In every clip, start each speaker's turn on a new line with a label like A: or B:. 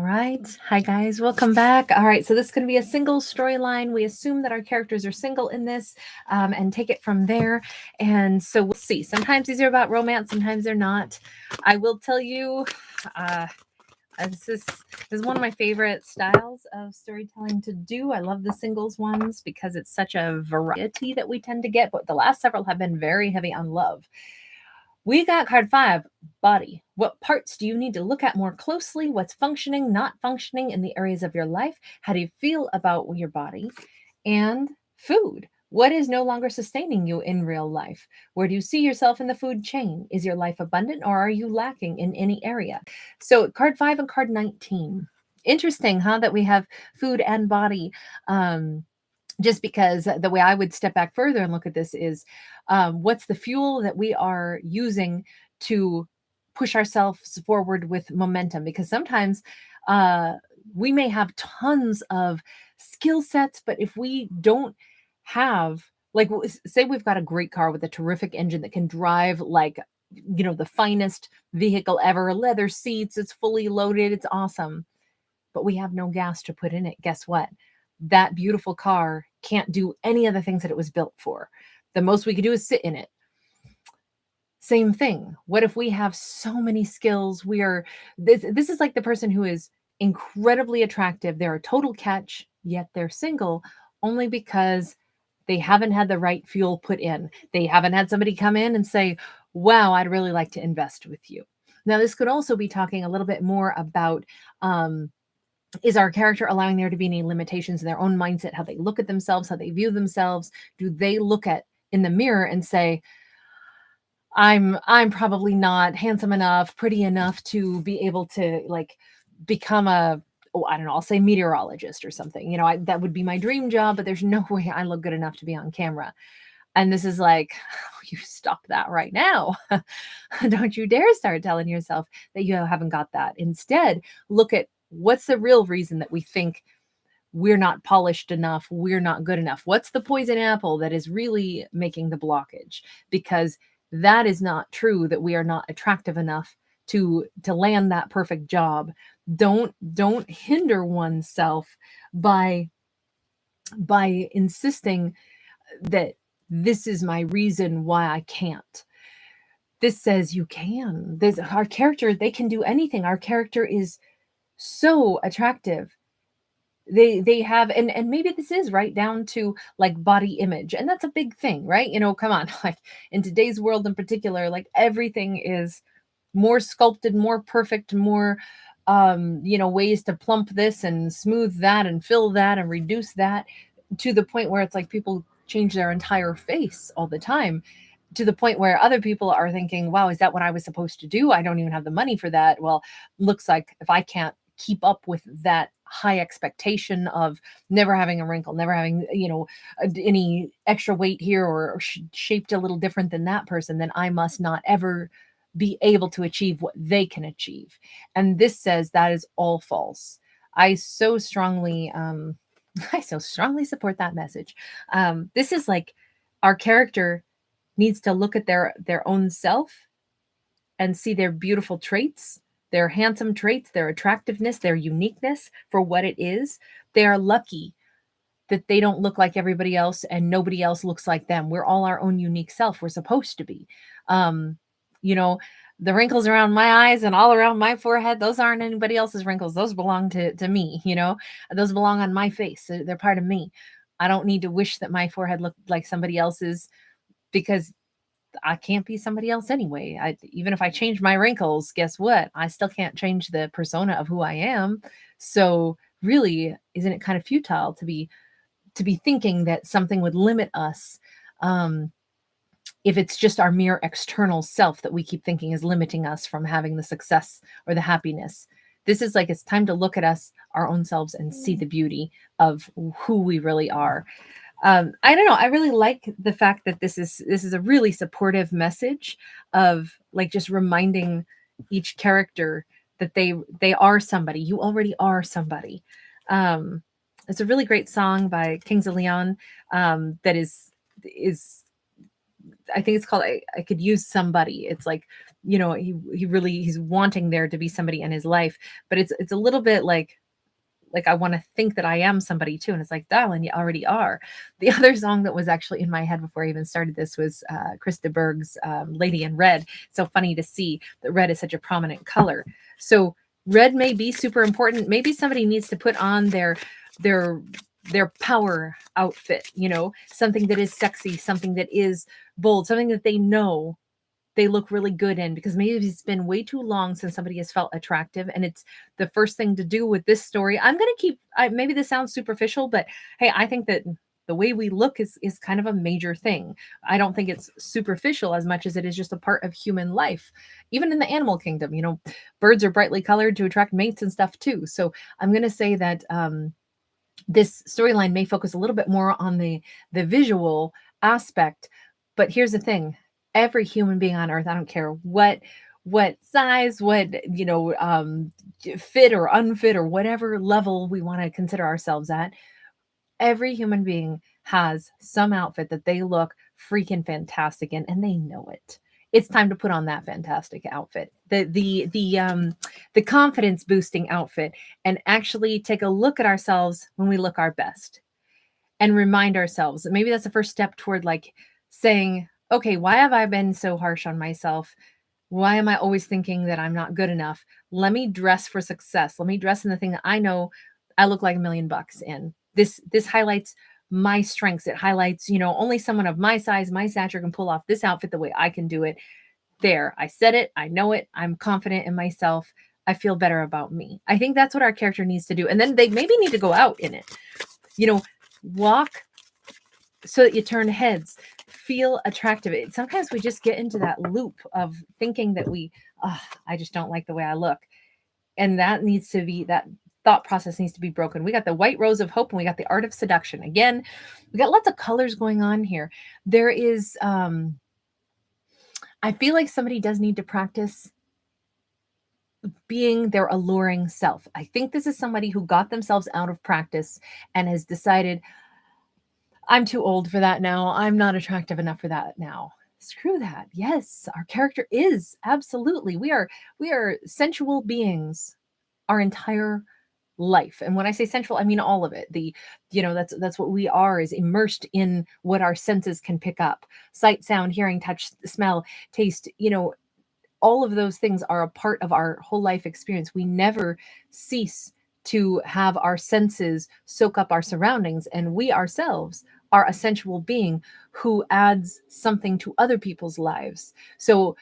A: right. Hi, guys. Welcome back. All right. So this is going to be a single storyline. We assume that our characters are single in this and take it from there. And so we'll see. Sometimes these are about romance. Sometimes they're not. I will tell you, this is one of my favorite styles of storytelling to do. I love the singles ones because it's such a variety that we tend to get. But the last several have been very heavy on love. We got card 5, body. What parts do you need to look at more closely? What's functioning, not functioning in the areas of your life? How do you feel about your body? And food. What is no longer sustaining you in real life? Where do you see yourself in the food chain? Is your life abundant or are you lacking in any area? So card 5 and card 19. Interesting, huh? That we have food and body. Just because the way I would step back further and look at this is what's the fuel that we are using to push ourselves forward with momentum? Because sometimes we may have tons of skill sets, but if we don't have, like, say we've got a great car with a terrific engine that can drive like, the finest vehicle ever, leather seats, it's fully loaded, it's awesome, but we have no gas to put in it. Guess what? That beautiful car can't do any of the things that it was built for. The most we could do is sit in it. Same thing. What if we have so many skills? This is like the person who is incredibly attractive. They're a total catch, yet they're single only because they haven't had the right fuel put in. They haven't had somebody come in and say, wow, I'd really like to invest with you. Now, this could also be talking a little bit more about is our character allowing there to be any limitations in their own mindset, how they look at themselves, how they view themselves? Do they look at in the mirror and say, I'm probably not handsome enough, pretty enough to be able to like become I don't know, I'll say meteorologist or something. That would be my dream job, but there's no way I look good enough to be on camera. And this is like, you stop that right now. Don't you dare start telling yourself that you haven't got that. Instead, look at what's the real reason that we think we're not polished enough, we're not good enough. What's the poison apple that is really making the blockage? Because that is not true, that we are not attractive enough to land that perfect job. Don't hinder oneself by insisting that this is my reason why I can't. This says you can. Our character, they can do anything. Our character is so attractive. They have, and maybe this is right down to like body image, and that's a big thing, right? Come on, like in today's world in particular, like everything is more sculpted, more perfect, more ways to plump this and smooth that and fill that and reduce that, to the point where it's like people change their entire face all the time, to the point where other people are thinking, wow, is that what I was supposed to do? I don't even have the money for that. Well, looks like if I can't keep up with that high expectation of never having a wrinkle, never having, any extra weight here or shaped a little different than that person, then I must not ever be able to achieve what they can achieve. And this says that is all false. I so strongly support that message. This is like our character needs to look at their own self and see their beautiful traits, their handsome traits, their attractiveness, their uniqueness for what it is. They are lucky that they don't look like everybody else and nobody else looks like them. We're all our own unique self. We're supposed to be. The wrinkles around my eyes and all around my forehead, those aren't anybody else's wrinkles. Those belong to me, those belong on my face. They're part of me. I don't need to wish that my forehead looked like somebody else's, because I can't be somebody else anyway. Even if I change my wrinkles, guess what? I still can't change the persona of who I am. So really, isn't it kind of futile to be thinking that something would limit us, if it's just our mere external self that we keep thinking is limiting us from having the success or the happiness? This is like, it's time to look at us, our own selves, and see the beauty of who we really are. I don't know. I really like the fact that this is a really supportive message of like just reminding each character that they are somebody. You already are somebody. It's a really great song by Kings of Leon that is I think it's called I could use somebody. It's like, you know, he's wanting there to be somebody in his life, but it's a little bit like I want to think that I am somebody too. And it's like, darling, you already are. The other song that was actually in my head before I even started this was Krista Berg's Lady in Red. So funny to see that red is such a prominent color. So red may be super important. Maybe somebody needs to put on their power outfit, you know, something that is sexy, something that is bold, something that they know they look really good in, because maybe it's been way too long since somebody has felt attractive, and it's the first thing to do with this story. I'm going to keep, maybe this sounds superficial, but hey, I think that the way we look is kind of a major thing. I don't think it's superficial as much as it is just a part of human life. Even in the animal kingdom, you know, birds are brightly colored to attract mates and stuff too. So I'm going to say that this storyline may focus a little bit more on the visual aspect. But here's the thing: every human being on earth, I don't care what size, what, you know, fit or unfit or whatever level we want to consider ourselves at, every human being has some outfit that they look freaking fantastic in, and they know it. It's time to put on that fantastic outfit, the confidence boosting outfit, and actually take a look at ourselves when we look our best, and remind ourselves. Maybe that's the first step toward like saying, okay, why have I been so harsh on myself? Why am I always thinking that I'm not good enough? Let me dress for success. Let me dress in the thing that I know I look like $1,000,000 in. This highlights my strengths. It highlights, you know, only someone of my size, my stature can pull off this outfit the way I can do it. There, I said it. I know it. I'm confident in myself. I feel better about me. I think that's what our character needs to do. And then they maybe need to go out in it. You know, walk so that you turn heads, feel attractive. Sometimes we just get into that loop of thinking that I just don't like the way I look. And that needs to be, that thought process needs to be broken. We got the white rose of hope and we got the art of seduction. Again, we got lots of colors going on here. There is, I feel like somebody does need to practice being their alluring self. I think this is somebody who got themselves out of practice and has decided, I'm too old for that now. I'm not attractive enough for that now. Screw that. Yes, our character is absolutely. We are sensual beings our entire life. And when I say sensual, I mean all of it. You know, that's what we are, is immersed in what our senses can pick up. Sight, sound, hearing, touch, smell, taste, you know, all of those things are a part of our whole life experience. We never cease to have our senses soak up our surroundings, and we ourselves are a sensual being who adds something to other people's lives. So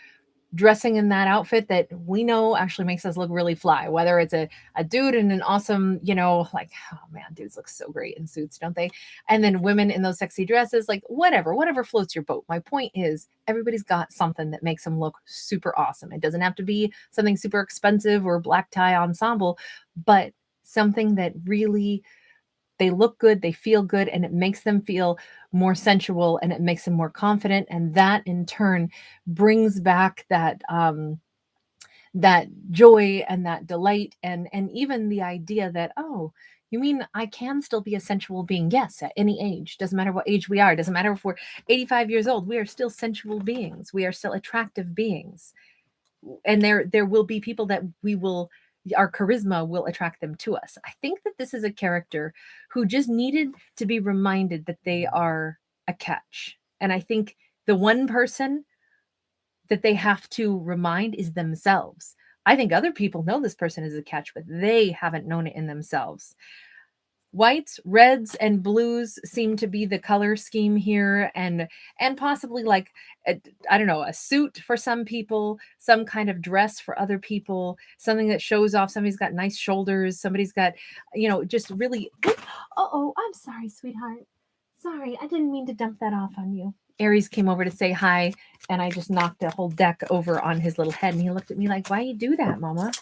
A: dressing in that outfit that we know actually makes us look really fly, whether it's a dude in an awesome, you know, like, oh man, dudes look so great in suits, don't they? And then women in those sexy dresses, like whatever floats your boat. My point is, everybody's got something that makes them look super awesome. It doesn't have to be something super expensive or black tie ensemble, but something that really, they look good, they feel good, and it makes them feel more sensual, and it makes them more confident. And that in turn brings back that joy and that delight, and even the idea that, oh, you mean I can still be a sensual being? Yes, at any age. Doesn't matter what age we are. Doesn't matter if we're 85 years old. We are still sensual beings. We are still attractive beings. And there will be people that our charisma will attract them to us. I think that this is a character who just needed to be reminded that they are a catch. And I think the one person that they have to remind is themselves. I think other people know this person is a catch, but they haven't known it in themselves. Whites, reds, and blues seem to be the color scheme here, and possibly like I don't know, a suit for some people, some kind of dress for other people, something that shows off. Somebody's got nice shoulders, somebody's got, you know, just really. Oh, I'm sorry, sweetheart. Sorry, I didn't mean to dump that off on you. Aries came over to say hi, and I just knocked a whole deck over on his little head, and he looked at me like, "Why you do that, Mama?"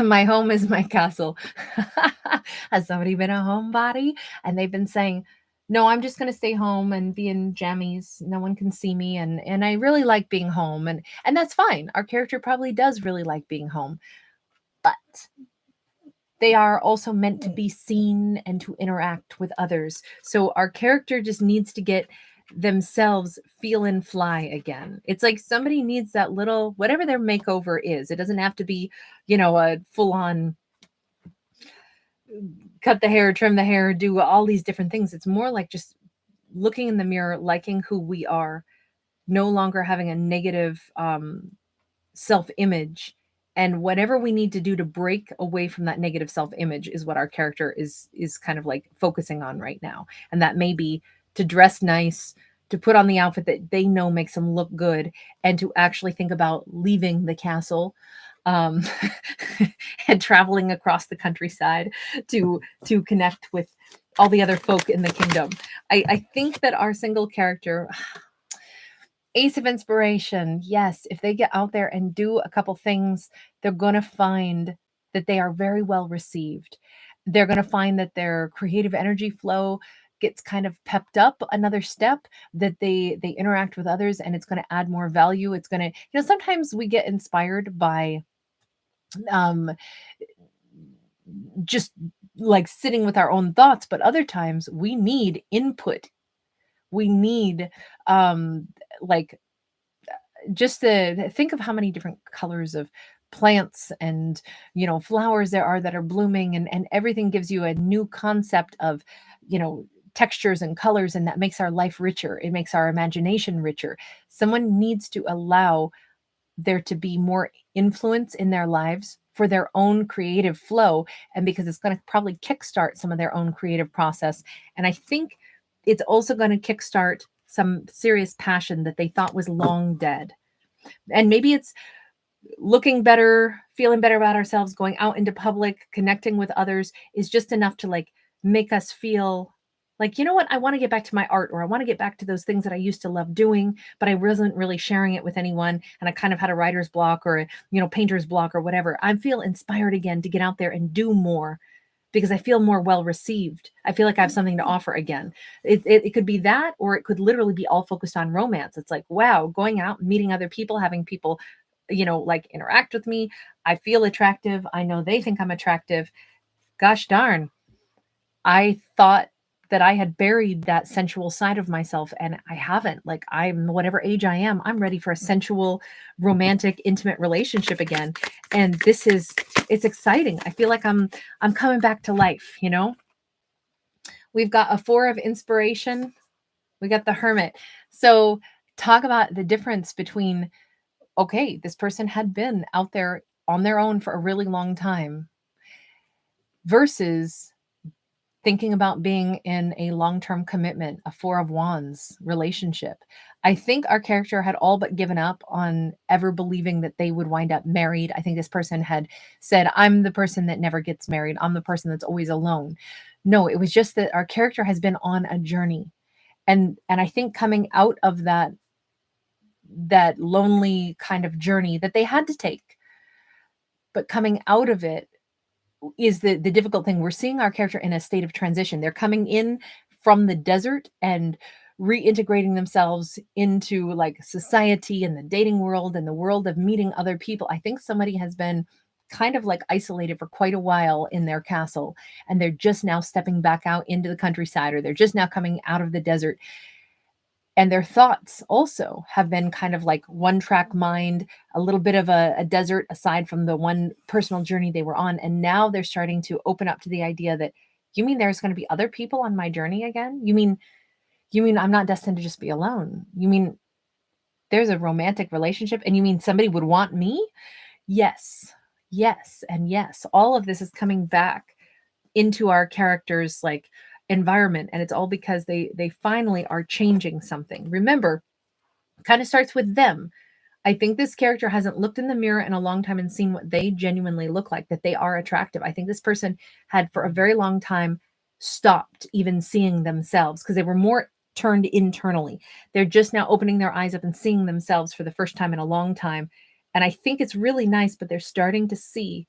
A: My home is my castle. Has somebody been a homebody and they've been saying, no, I'm just going to stay home and be in jammies. No one can see me. And I really like being home. And that's fine. Our character probably does really like being home, but they are also meant to be seen and to interact with others. So our character just needs to get themselves feel and fly again. It's like somebody needs that little, whatever their makeover is. It doesn't have to be, a full on cut the hair, trim the hair, do all these different things. It's more like just looking in the mirror, liking who we are, no longer having a negative self-image, and whatever we need to do to break away from that negative self-image is what our character is kind of like focusing on right now. And that may be to dress nice, to put on the outfit that they know makes them look good, and to actually think about leaving the castle um, and traveling across the countryside to connect with all the other folk in the kingdom. I think that our single character, Ace of Inspiration, yes, if they get out there and do a couple things, they're going to find that they are very well received. They're going to find that their creative energy flow gets kind of pepped up another step, that they interact with others, and it's going to add more value. It's going to, sometimes we get inspired by um just like sitting with our own thoughts, but other times we need input. We need like just to think of how many different colors of plants and flowers there are that are blooming, and everything gives you a new concept of textures and colors, and that makes our life richer. It makes our imagination richer. Someone needs to allow there to be more influence in their lives for their own creative flow, and because it's going to probably kickstart some of their own creative process. And I think it's also going to kickstart some serious passion that they thought was long dead. And maybe it's looking better, feeling better about ourselves, going out into public, connecting with others is just enough to like make us feel like, you know what, I want to get back to my art, or I want to get back to those things that I used to love doing, but I wasn't really sharing it with anyone. And I kind of had a writer's block or a, painter's block or whatever. I feel inspired again to get out there and do more because I feel more well received. I feel like I have something to offer again. It could be that, or it could literally be all focused on romance. It's like, wow, going out, meeting other people, having people, like interact with me. I feel attractive. I know they think I'm attractive. Gosh darn. I thought that I had buried that sensual side of myself, and I haven't. Like, I'm whatever age I am, I'm ready for a sensual, romantic, intimate relationship again. And it's exciting. I feel like I'm coming back to life, We've got a 4 of inspiration. We got the Hermit. So talk about the difference between, okay, this person had been out there on their own for a really long time versus thinking about being in a long-term commitment, a 4 of Wands relationship. I think our character had all but given up on ever believing that they would wind up married. I think this person had said, I'm the person that never gets married. I'm the person that's always alone. No, it was just that our character has been on a journey. And I think coming out of that lonely kind of journey that they had to take, but coming out of it is the difficult thing. We're seeing our character in a state of transition. They're coming in from the desert and reintegrating themselves into like society and the dating world and the world of meeting other people. I think somebody has been kind of like isolated for quite a while in their castle, and they're just now stepping back out into the countryside, or they're just now coming out of the desert. And their thoughts also have been kind of like one track mind, a little bit of a desert aside from the one personal journey they were on. And now they're starting to open up to the idea that, you mean there's going to be other people on my journey again? You mean I'm not destined to just be alone? You mean there's a romantic relationship, and you mean somebody would want me? Yes, yes, and yes. All of this is coming back into our characters like environment, and it's all because they finally are changing something. Remember, kind of starts with them. I think this character hasn't looked in the mirror in a long time and seen what they genuinely look like, that they are attractive. I think this person had for a very long time stopped even seeing themselves because they were more turned internally. They're just now opening their eyes up and seeing themselves for the first time in a long time. And I think it's really nice, but they're starting to see,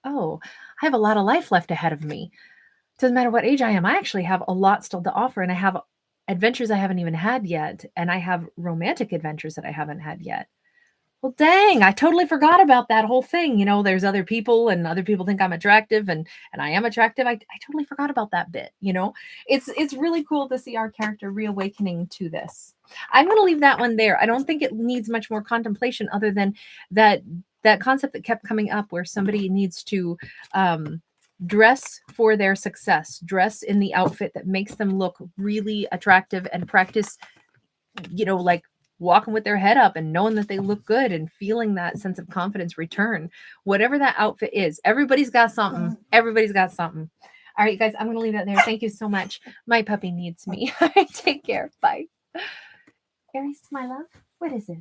A: oh, I have a lot of life left ahead of me. Doesn't matter what age I am. I actually have a lot still to offer, and I have adventures I haven't even had yet, and I have romantic adventures that I haven't had yet. Well, dang, I totally forgot about that whole thing. You know, there's other people and other people think I'm attractive and I am attractive. I totally forgot about that bit, you know. It's really cool to see our character reawakening to this. I'm going to leave that one there. I don't think it needs much more contemplation other than that concept that kept coming up where somebody needs to dress for their success, dress in the outfit that makes them look really attractive and practice, you know, like walking with their head up and knowing that they look good and feeling that sense of confidence return. Whatever that outfit is, everybody's got something. Everybody's got something. All right, guys, I'm going to leave that there. Thank you so much. My puppy needs me. All right, take care. Bye. Aries, my love, what is it?